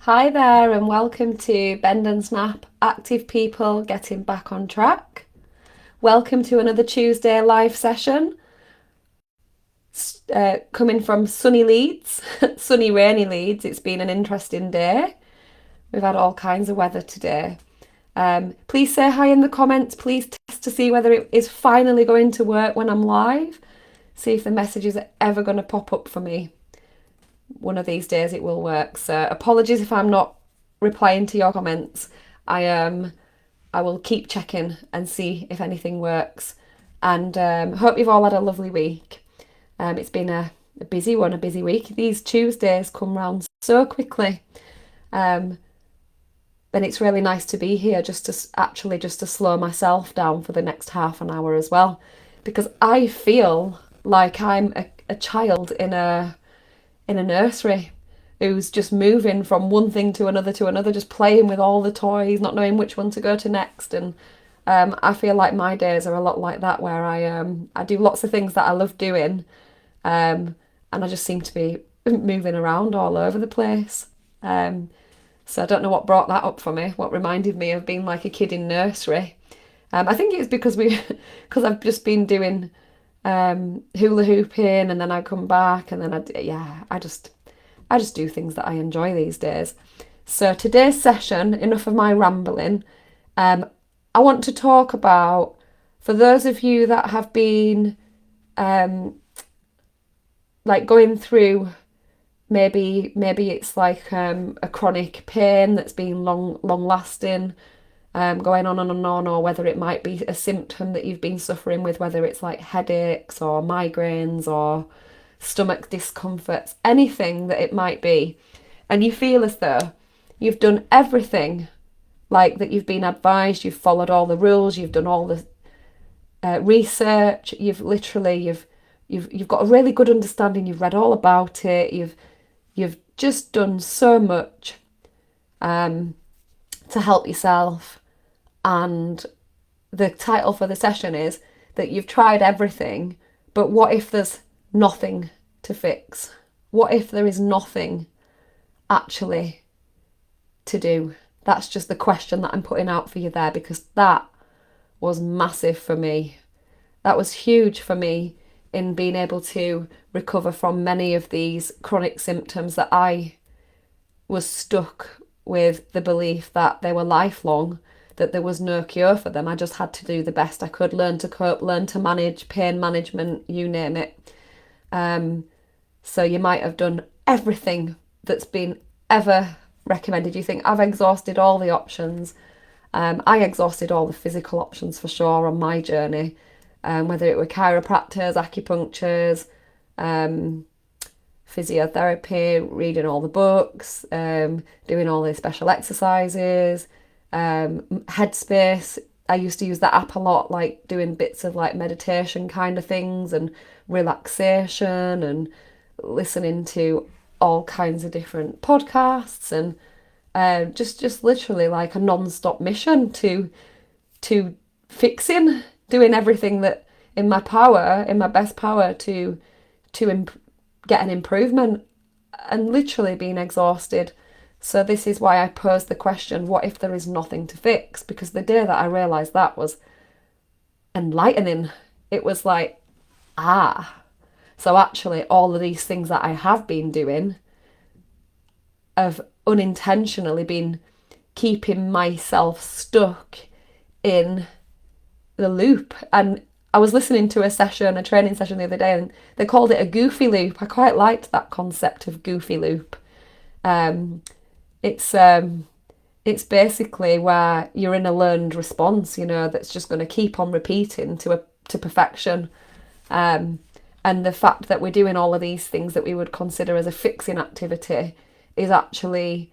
Hi there, and welcome to Bend and Snap Active People Getting Back on Track. Welcome to another Tuesday live session coming from sunny Leeds, sunny, rainy Leeds. It's been an interesting day. We've had all kinds of weather today. Please say hi in the comments. Please test to see whether it is finally going to work when I'm live. See if the messages are ever going to pop up for me. One of these days it will work. So apologies if I'm not replying to your comments. I will keep checking and see if anything works. And hope you've all had a lovely week. It's been a busy one, a busy week. These Tuesdays come round so quickly. And it's really nice to be here just to slow myself down for the next half an hour as well. Because I feel like I'm a child in a nursery who's just moving from one thing to another, just playing with all the toys, not knowing which one to go to next. And I feel like my days are a lot like that, where I do lots of things that I love doing, and I just seem to be moving around all over the place. So I don't know what brought that up for me, what reminded me of being like a kid in nursery. I think it's because I've just been doing hula hooping, and then I come back, and then I just do things that I enjoy these days. So today's session, enough of my rambling. I want to talk about, for those of you that have been like going through, maybe it's like a chronic pain that's been long lasting, going on and on, or whether it might be a symptom that you've been suffering with, whether it's like headaches or migraines or stomach discomforts, anything that it might be, and you feel as though you've done everything like that you've been advised, you've followed all the rules, you've done all the research, you've got a really good understanding, you've read all about it, you've just done so much to help yourself. And the title for the session is that you've tried everything, but what if there's nothing to fix? What if there is nothing actually to do? That's just the question that I'm putting out for you there, because that was massive for me. That was huge for me in being able to recover from many of these chronic symptoms that I was stuck with the belief that they were lifelong, that there was no cure for them. I just had to do the best I could, learn to cope, learn to manage, pain management, you name it. So you might have done everything that's been ever recommended. You think, I've exhausted all the options. I exhausted all the physical options for sure on my journey, whether it were chiropractors, acupunctures, physiotherapy, reading all the books, doing all the special exercises, Headspace. I used to use that app a lot, like doing bits of like meditation kind of things and relaxation, and listening to all kinds of different podcasts, and just literally like a non-stop mission to fixing, doing everything that in my power, in my best power to get an improvement, and literally being exhausted. So this is why I posed the question, what if there is nothing to fix? Because the day that I realised that was enlightening. It was like, so actually all of these things that I have been doing have unintentionally been keeping myself stuck in the loop. And I was listening to a training session the other day, and they called it a goofy loop. I quite liked that concept of goofy loop. It's basically where you're in a learned response, that's just going to keep on repeating to perfection. And the fact that we're doing all of these things that we would consider as a fixing activity is actually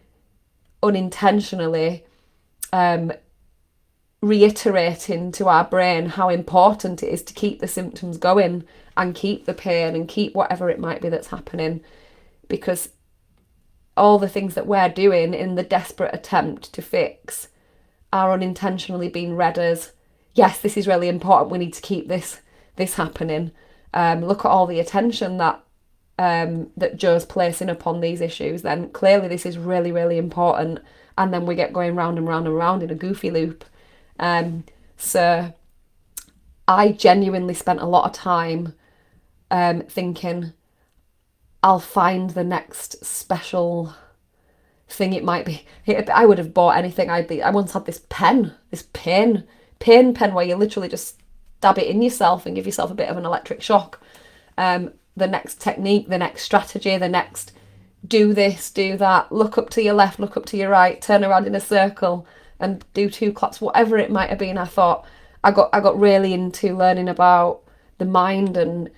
unintentionally reiterating to our brain how important it is to keep the symptoms going and keep the pain and keep whatever it might be that's happening, because all the things that we're doing in the desperate attempt to fix are unintentionally being read as, yes, this is really important, we need to keep this happening. Look at all the attention that that Joe's placing upon these issues, then clearly this is really, really important. And then we get going round and round and round in a goofy loop. So I genuinely spent a lot of time thinking, I'll find the next special thing it might be. I would have bought anything. I once had this pain pen where you literally just stab it in yourself and give yourself a bit of an electric shock. The next technique, the next strategy, the next do this, do that, look up to your left, look up to your right, turn around in a circle and do 2 claps, whatever it might have been. I thought I got really into learning about the mind and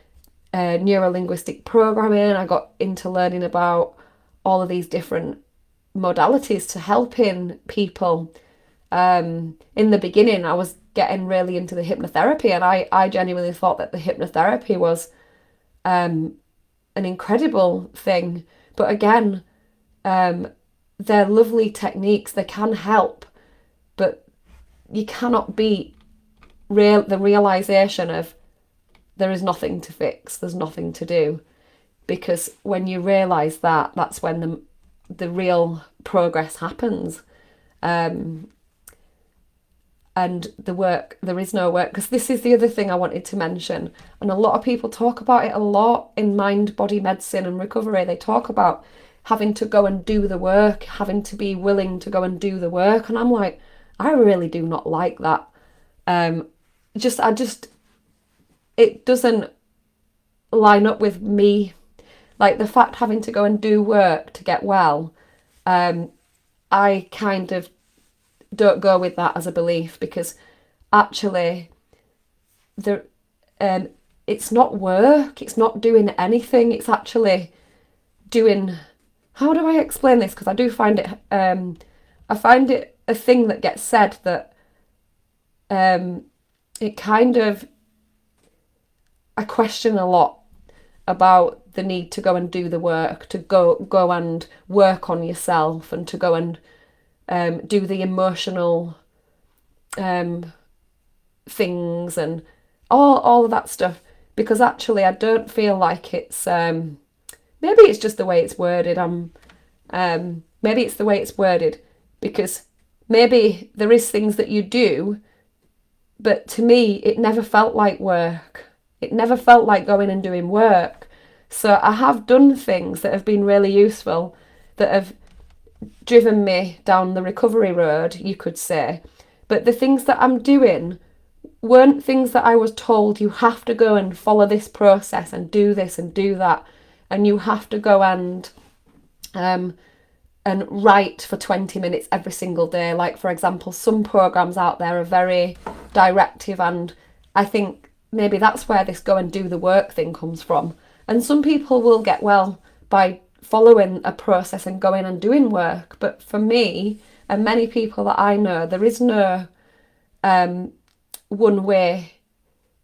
neuro-linguistic programming. I got into learning about all of these different modalities to helping people. In the beginning, I was getting really into the hypnotherapy, and I genuinely thought that the hypnotherapy was an incredible thing. But again, they're lovely techniques. They can help, but you cannot beat the realization of there is nothing to fix, there's nothing to do. Because when you realize that, that's when the real progress happens. And there is no work, because this is the other thing I wanted to mention, and a lot of people talk about it a lot in mind-body medicine and recovery. They talk about having to go and do the work, having to be willing to go and do the work, and I'm like, I really do not like that. It doesn't line up with me. Like the fact having to go and do work to get well, I kind of don't go with that as a belief, because actually it's not work, it's not doing anything, it's actually doing, how do I explain this, because I do find it I find it a thing that gets said that it kind of, I question a lot about the need to go and do the work, to go and work on yourself, and to go and do the emotional things and all of that stuff, because actually I don't feel like it's maybe it's just the way it's worded. Maybe it's the way it's worded, because maybe there is things that you do, but to me it never felt like work. It never felt like going and doing work. So I have done things that have been really useful, that have driven me down the recovery road, you could say. But the things that I'm doing weren't things that I was told, you have to go and follow this process and do this and do that, and you have to go and write for 20 minutes every single day. Like, for example, some programs out there are very directive, and I think maybe that's where this go and do the work thing comes from. And some people will get well by following a process and going and doing work. But for me and many people that I know, there is no one way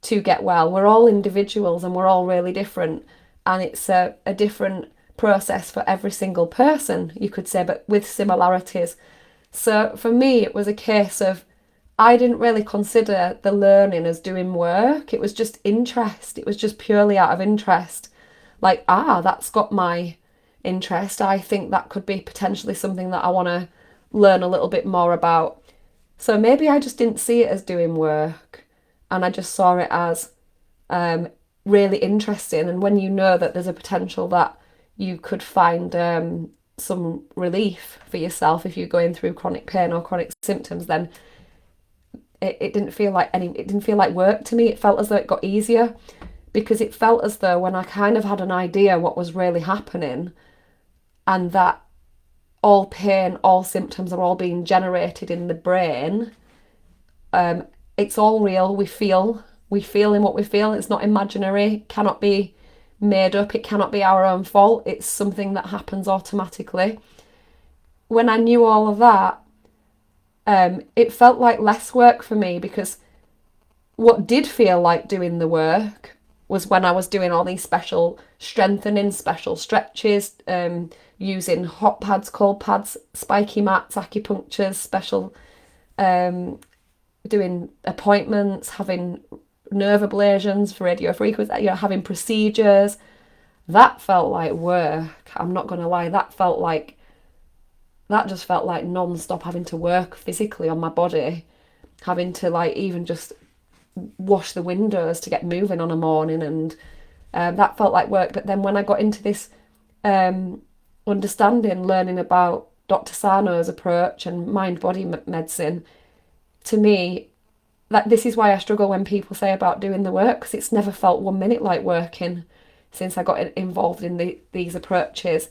to get well. We're all individuals and we're all really different. And it's a different process for every single person, you could say, but with similarities. So for me, it was a case of, I didn't really consider the learning as doing work. It was just interest. It was just purely out of interest. Like, that's got my interest. I think that could be potentially something that I want to learn a little bit more about. So maybe I just didn't see it as doing work, and I just saw it as really interesting. And when you know that there's a potential that you could find some relief for yourself if you're going through chronic pain or chronic symptoms, then it didn't feel like work to me. It felt as though it got easier, because it felt as though when I kind of had an idea what was really happening, and that all pain, all symptoms are all being generated in the brain, it's all real. We feel in what we feel. It's not imaginary. It cannot be made up. It cannot be our own fault. It's something that happens automatically. When I knew all of that, it felt like less work for me, because what did feel like doing the work was when I was doing all these special strengthening, special stretches, using hot pads, cold pads, spiky mats, acupunctures, special, doing appointments, having nerve ablations for radio frequency, having procedures, That felt like work. I'm not going to lie. That just felt like non-stop having to work physically on my body, having to like even just wash the windows to get moving on a morning, and that felt like work. But then when I got into this understanding, learning about Dr. Sarno's approach and mind-body medicine, to me, that this is why I struggle when people say about doing the work, because it's never felt 1 minute like working since I got involved in these approaches.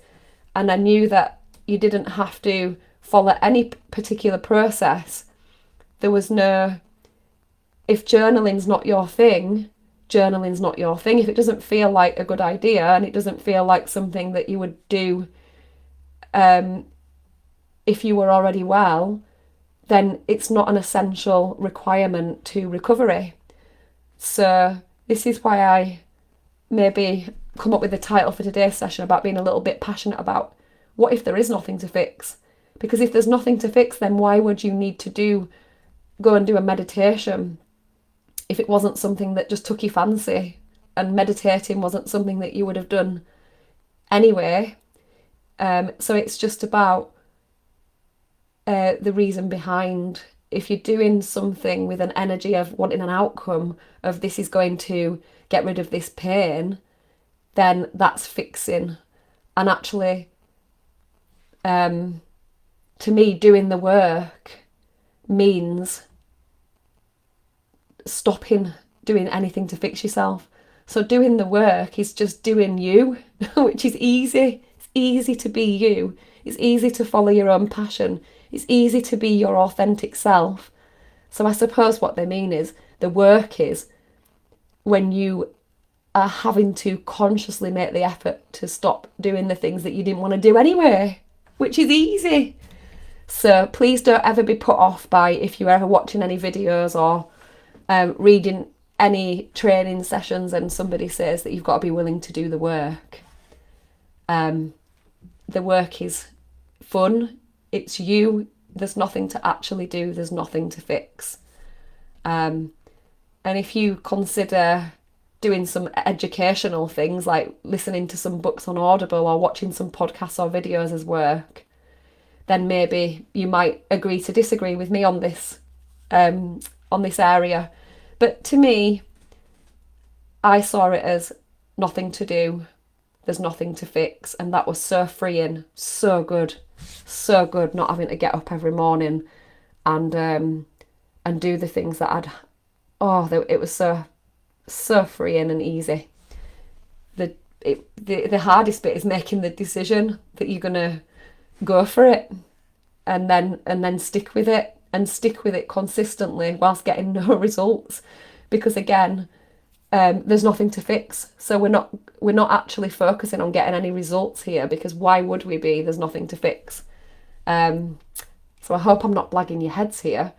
And I knew that you didn't have to follow any particular process. There was no, if journaling's not your thing, journaling's not your thing. If it doesn't feel like a good idea and it doesn't feel like something that you would do if you were already well, then it's not an essential requirement to recovery. So this is why I maybe come up with the title for today's session about being a little bit passionate about what if there is nothing to fix? Because if there's nothing to fix, then why would you need to go and do a meditation if it wasn't something that just took your fancy, and meditating wasn't something that you would have done anyway? So it's just about the reason behind, if you're doing something with an energy of wanting an outcome of this is going to get rid of this pain, then that's fixing. And actually, to me, doing the work means stopping doing anything to fix yourself. So doing the work is just doing you, which is easy. It's easy to be you. It's easy to follow your own passion. It's easy to be your authentic self. So I suppose what they mean is the work is when you are having to consciously make the effort to stop doing the things that you didn't want to do anyway, which is easy. So please don't ever be put off by if you're ever watching any videos or reading any training sessions and somebody says that you've got to be willing to do the work. The work is fun. It's you. There's nothing to actually do. There's nothing to fix. And if you consider doing some educational things like listening to some books on Audible or watching some podcasts or videos as work, then maybe you might agree to disagree with me on this area. But to me, I saw it as nothing to do. There's nothing to fix. And that was so freeing, so good not having to get up every morning and do the things that it was so freeing and easy. The hardest bit is making the decision that you're gonna go for it and then stick with it consistently whilst getting no results, because again, there's nothing to fix. So we're not actually focusing on getting any results here, because why would we be? There's nothing to fix. So I hope I'm not blagging your heads here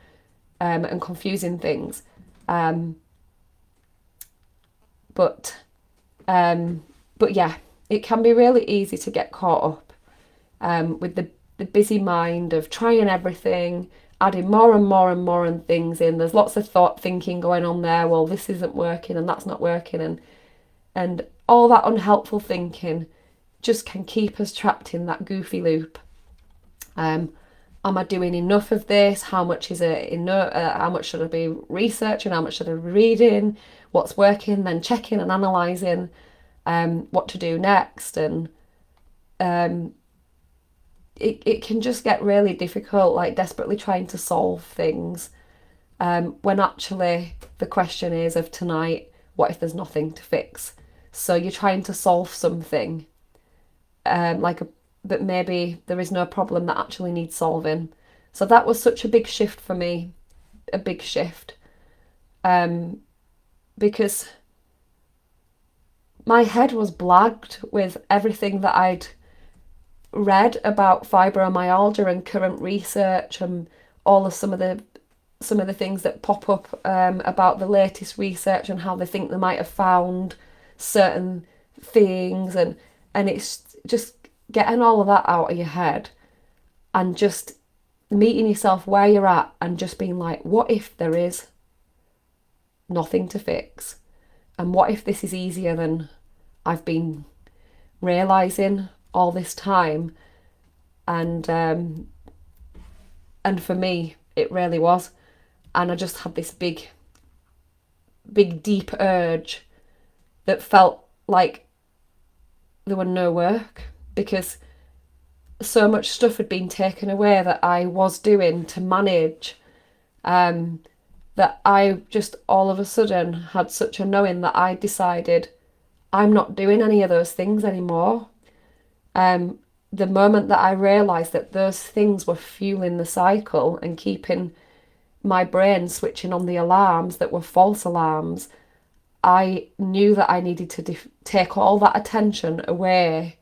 and confusing things. But yeah, it can be really easy to get caught up with the busy mind of trying everything, adding more and more and more and things in. There's lots of thinking going on there. Well, this isn't working and that's not working, and all that unhelpful thinking just can keep us trapped in that goofy loop. Am I doing enough of this? How much is it how much should I be researching? How much should I be reading? What's working? Then checking and analysing what to do next. And it can just get really difficult, like desperately trying to solve things, when actually the question is of tonight, what if there's nothing to fix? So you're trying to solve something, but maybe there is no problem that actually needs solving. So that was such a big shift for me, because my head was blagged with everything that I'd read about fibromyalgia and current research and all of some of the things that pop up about the latest research and how they think they might have found certain things, and it's just getting all of that out of your head and just meeting yourself where you're at and just being like, what if there is nothing to fix? And what if this is easier than I've been realizing all this time. And and for me, it really was. And I just had this big, big, deep urge that felt like there were no work, because so much stuff had been taken away that I was doing to manage, that I just all of a sudden had such a knowing that I decided I'm not doing any of those things anymore. The moment that I realised that those things were fueling the cycle and keeping my brain switching on the alarms that were false alarms, I knew that I needed to take all that attention away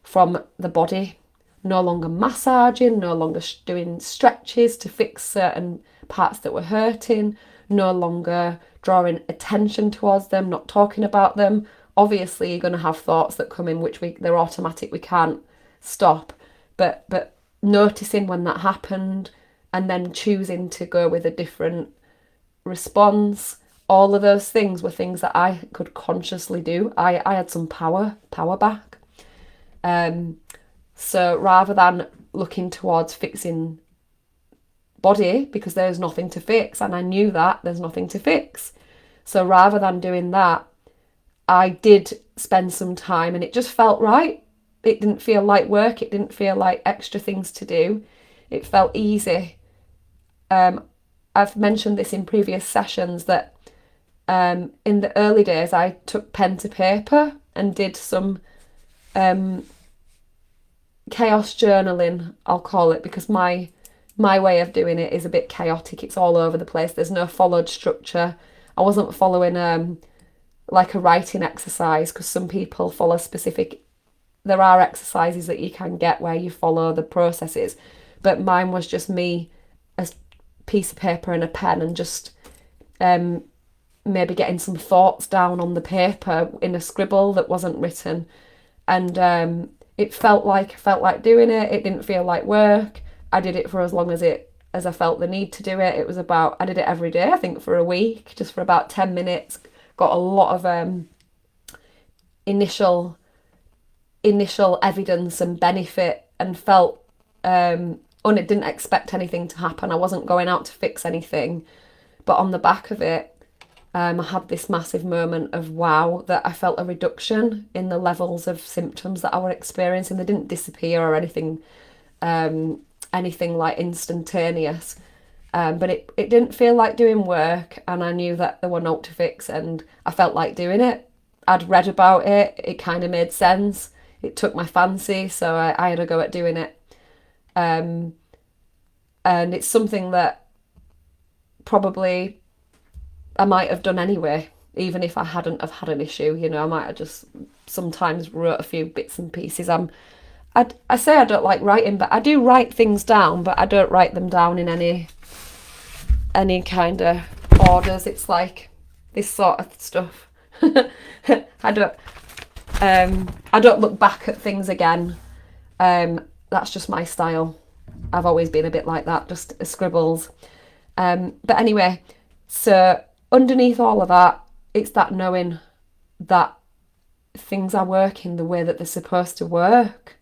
from the body. No longer massaging, no longer doing stretches to fix certain parts that were hurting, no longer drawing attention towards them, not talking about them. Obviously, you're going to have thoughts that come in which they're automatic, we can't stop. But noticing when that happened and then choosing to go with a different response, all of those things were things that I could consciously do. I had some power back. So rather than looking towards fixing body, because there's nothing to fix, and I knew that there's nothing to fix. So rather than doing that, I did spend some time, and it just felt right. It didn't feel like work. It didn't feel like extra things to do. It felt easy. I've mentioned this in previous sessions that in the early days I took pen to paper and did some chaos journaling, I'll call it, because my way of doing it is a bit chaotic. It's all over the place. There's no followed structure. I wasn't following like a writing exercise, because some people follow specific. There are exercises that you can get where you follow the processes, but mine was just me, a piece of paper and a pen, and just maybe getting some thoughts down on the paper in a scribble that wasn't written, and it felt like doing it. It didn't feel like work. I did it for as long as I felt the need to do it. It was about, I did it every day, I think for a week, just for about 10 minutes. Got a lot of initial evidence and benefit, and felt it didn't expect anything to happen. I wasn't going out to fix anything, but on the back of it, I had this massive moment of wow, that I felt a reduction in the levels of symptoms that I were experiencing. They didn't disappear or anything like instantaneous, but it didn't feel like doing work, and I knew that there were no to fix, and I felt like doing it. I'd read about it. It kind of made sense. It took my fancy, so I had a go at doing it. And it's something that probably I might have done anyway, even if I hadn't have had an issue. You know, I might have just sometimes wrote a few bits and pieces. I say I don't like writing, but I do write things down, but I don't write them down in any kind of orders. It's like this sort of stuff. I don't look back at things again. That's just my style. I've always been a bit like that, just scribbles. But anyway, so underneath all of that, it's that knowing that things are working the way that they're supposed to work.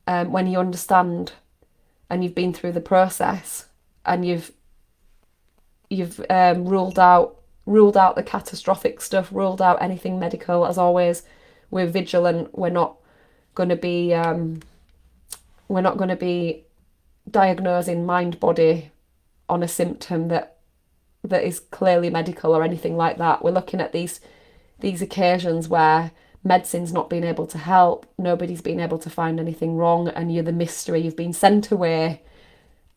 When you understand and you've been through the process, and you've ruled out the catastrophic stuff, ruled out anything medical. As always, we're vigilant. We're not going to be diagnosing mind body on a symptom that is clearly medical or anything like that. We're looking at these occasions where medicine's not been able to help, nobody's been able to find anything wrong, and you're the mystery. You've been sent away,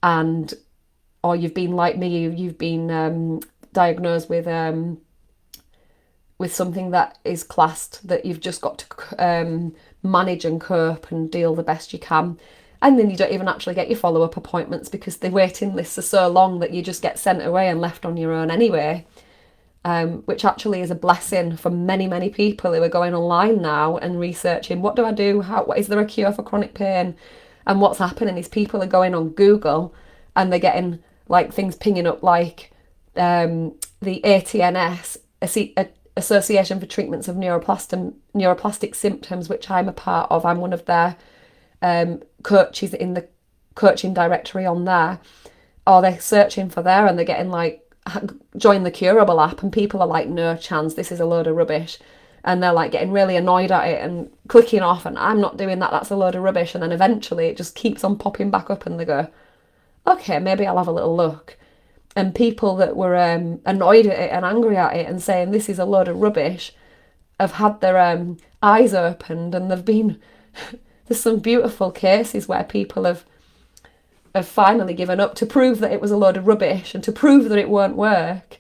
or you've been like me, you've been diagnosed with something that is classed that you've just got to manage and cope and deal the best you can. And then you don't even actually get your follow-up appointments because the waiting lists are so long that you just get sent away and left on your own anyway, which actually is a blessing for many, many people who are going online now and researching, what do I do? What is there a cure for chronic pain? And what's happening is people are going on Google and they're getting like things pinging up like the ATNS, Association for Treatments of Neuroplastic Symptoms, which I'm a part of. I'm one of their coaches in the coaching directory on there. Or they're searching for there and they're getting like, join the Curable app, and people are like, no chance, this is a load of rubbish. And they're like getting really annoyed at it and clicking off, and I'm not doing that, that's a load of rubbish. And then eventually it just keeps on popping back up and they go, okay, maybe I'll have a little look. And people that were annoyed at it and angry at it and saying this is a load of rubbish have had their eyes opened, and they've been there's some beautiful cases where people have finally given up to prove that it was a load of rubbish and to prove that it won't work,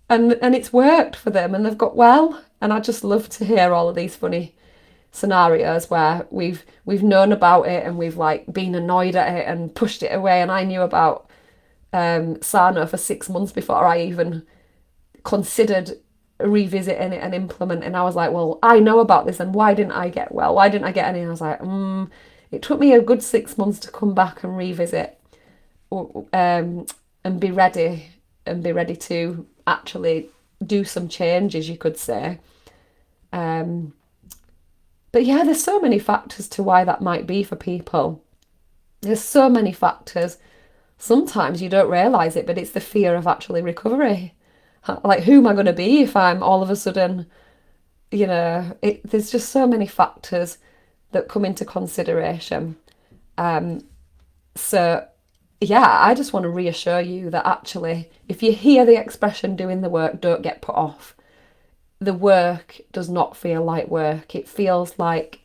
and it's worked for them and they've got well. And I just love to hear all of these funny scenarios where we've known about it and we've like been annoyed at it and pushed it away. And I knew about Sano for 6 months before I even considered revisiting it and implementing. I was like, well, I know about this, and why didn't I get well? Why didn't I get any? And I was like, it took me a good 6 months to come back and revisit, and be ready to actually do some changes, you could say. But yeah, there's so many factors to why that might be for people. There's so many factors. Sometimes you don't realise it, but it's the fear of actually recovery. Like, who am I going to be if I'm all of a sudden, there's just so many factors that come into consideration. So, yeah, I just want to reassure you that actually, if you hear the expression doing the work, don't get put off. The work does not feel like work. It feels like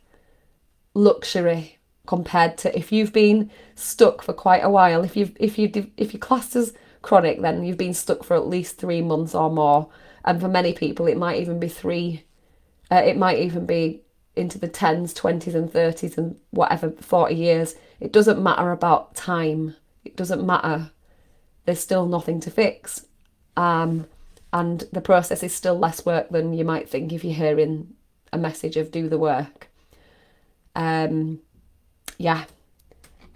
luxury compared to if you've been stuck for quite a while. If you're classed as chronic, then you've been stuck for at least 3 months or more. And for many people, it might even be three. It might even be into the 10s, 20s and 30s and whatever, 40 years. It doesn't matter about time. It doesn't matter. There's still nothing to fix. And the process is still less work than you might think if you're hearing a message of do the work. Yeah,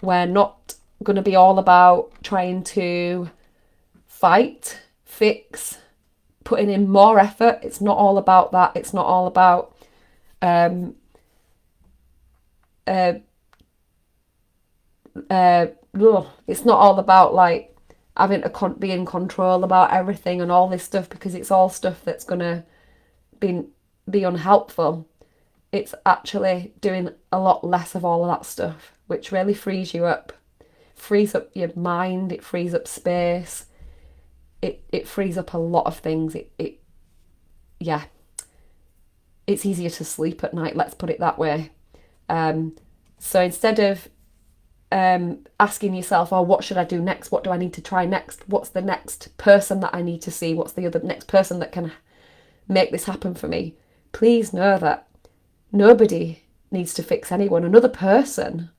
we're not going to be all about trying to fight, fix, putting in more effort. It's not all about that. It's not all about it's not all about like having to be in control about everything and all this stuff, because it's all stuff that's going to be unhelpful. It's actually doing a lot less of all of that stuff, which really frees you up. Frees up your mind, it frees up space. It frees up a lot of things. Yeah. It's easier to sleep at night, let's put it that way. So instead of asking yourself, oh, what should I do next? What do I need to try next? What's the next person that I need to see? What's the other next person that can make this happen for me? Please know that nobody needs to fix anyone. Another person,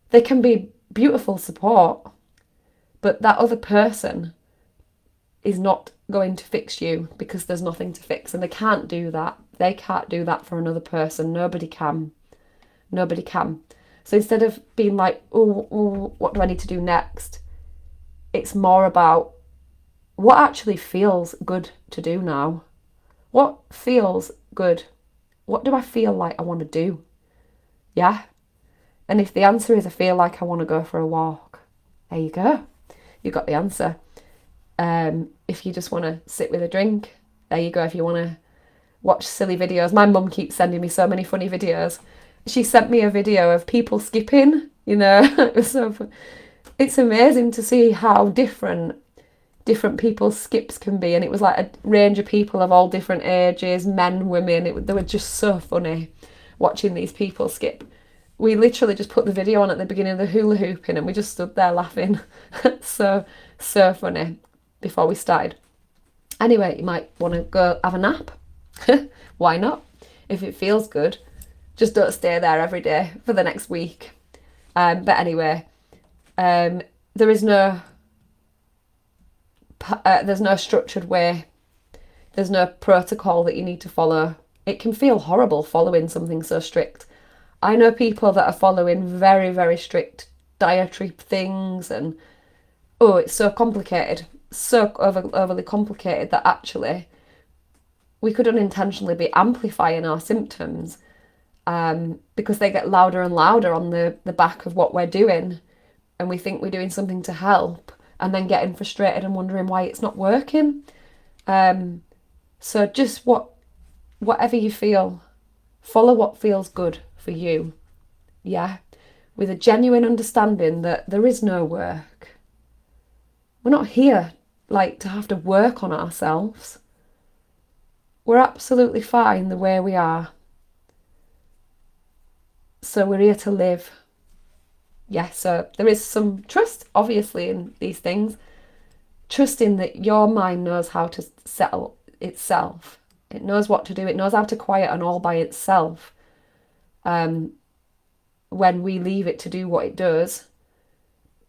they can be beautiful support, but that other person is not going to fix you because there's nothing to fix, and they can't do that. They can't do that for another person. Nobody can. Nobody can. So instead of being like, oh, what do I need to do next? It's more about what actually feels good to do now. What feels good? What do I feel like I want to do? Yeah. And if the answer is I feel like I want to go for a walk, there you go. You've got the answer. If you just want to sit with a drink, there you go. If you want to watch silly videos, my mum keeps sending me so many funny videos. She sent me a video of people skipping, it was so fun. It's amazing to see how different people's skips can be, and it was like a range of people of all different ages, men, women. They were just so funny watching these people skip. We literally just put the video on at the beginning of the hula hooping and we just stood there laughing. so funny before we started. Anyway, you might want to go have a nap. Why not? If it feels good, just don't stay there every day for the next week. But anyway, there's no structured way. There's no protocol that you need to follow. It can feel horrible following something so strict. I know people that are following very, very strict dietary things, and it's so complicated, so overly complicated that actually we could unintentionally be amplifying our symptoms because they get louder and louder on the back of what we're doing, and we think we're doing something to help, and then getting frustrated and wondering why it's not working. So just whatever you feel, follow what feels good for you. Yeah, with a genuine understanding that there is no work. We're not here like to have to work on ourselves. We're absolutely fine the way we are. So we're here to live. Yeah, so there is some trust, obviously, in these things. Trusting that your mind knows how to settle itself. It knows what to do. It knows how to quiet and all by itself. When we leave it to do what it does.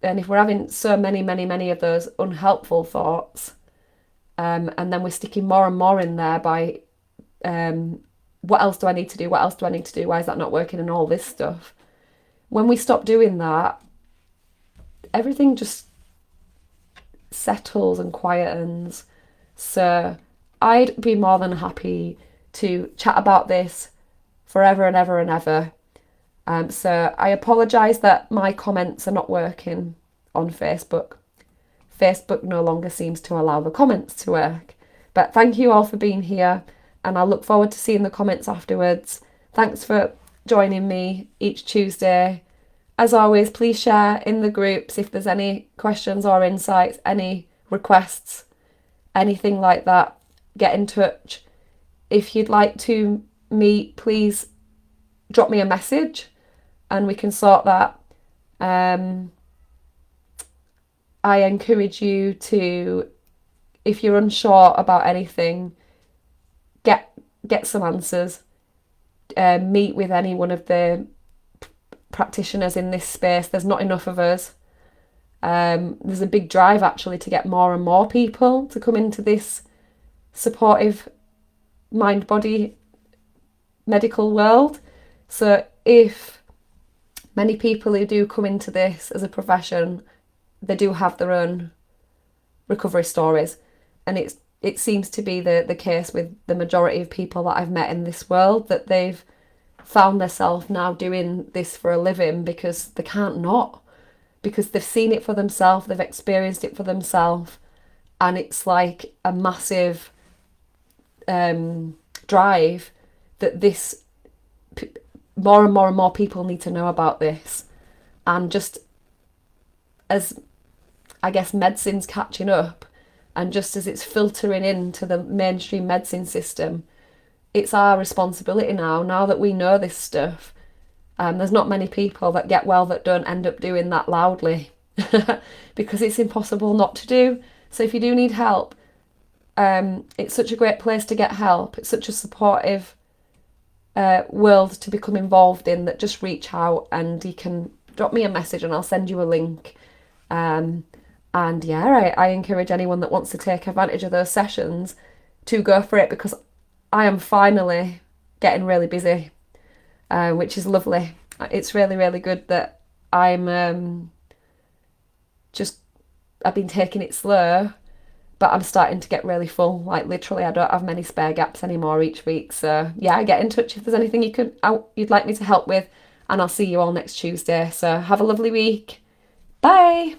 And if we're having so many of those unhelpful thoughts, and then we're sticking more and more in there by what else do I need to do? What else do I need to do? Why is that not working? And all this stuff. When we stop doing that, everything just settles and quietens. So I'd be more than happy to chat about this forever and ever and ever. So I apologise that my comments are not working on Facebook. Facebook no longer seems to allow the comments to work. But thank you all for being here, and I look forward to seeing the comments afterwards. Thanks for joining me each Tuesday. As always, please share in the groups if there's any questions or insights, any requests, anything like that. Get in touch. If you'd like to meet, please drop me a message and we can sort that. I encourage you to, if you're unsure about anything, get some answers. Meet with any one of the practitioners in this space. There's not enough of us. There's a big drive actually to get more and more people to come into this supportive mind-body medical world. So if many people who do come into this as a profession, they do have their own recovery stories, and it seems to be the case with the majority of people that I've met in this world, that they've found themselves now doing this for a living because they can't not, because they've seen it for themselves, they've experienced it for themselves, and it's like a massive drive that this more and more people need to know about this. And just as I guess medicine's catching up, and just as it's filtering into the mainstream medicine system, it's our responsibility now that we know this stuff. There's not many people that get well that don't end up doing that loudly because it's impossible not to do. So if you do need help, it's such a great place to get help. It's such a supportive world to become involved in, that just reach out and you can drop me a message and I'll send you a link. And yeah, I encourage anyone that wants to take advantage of those sessions to go for it, because I am finally getting really busy, which is lovely. It's really, really good that I've been taking it slow, but I'm starting to get really full. Like literally, I don't have many spare gaps anymore each week. So yeah, get in touch if there's anything you'd like me to help with, and I'll see you all next Tuesday. So have a lovely week. Bye.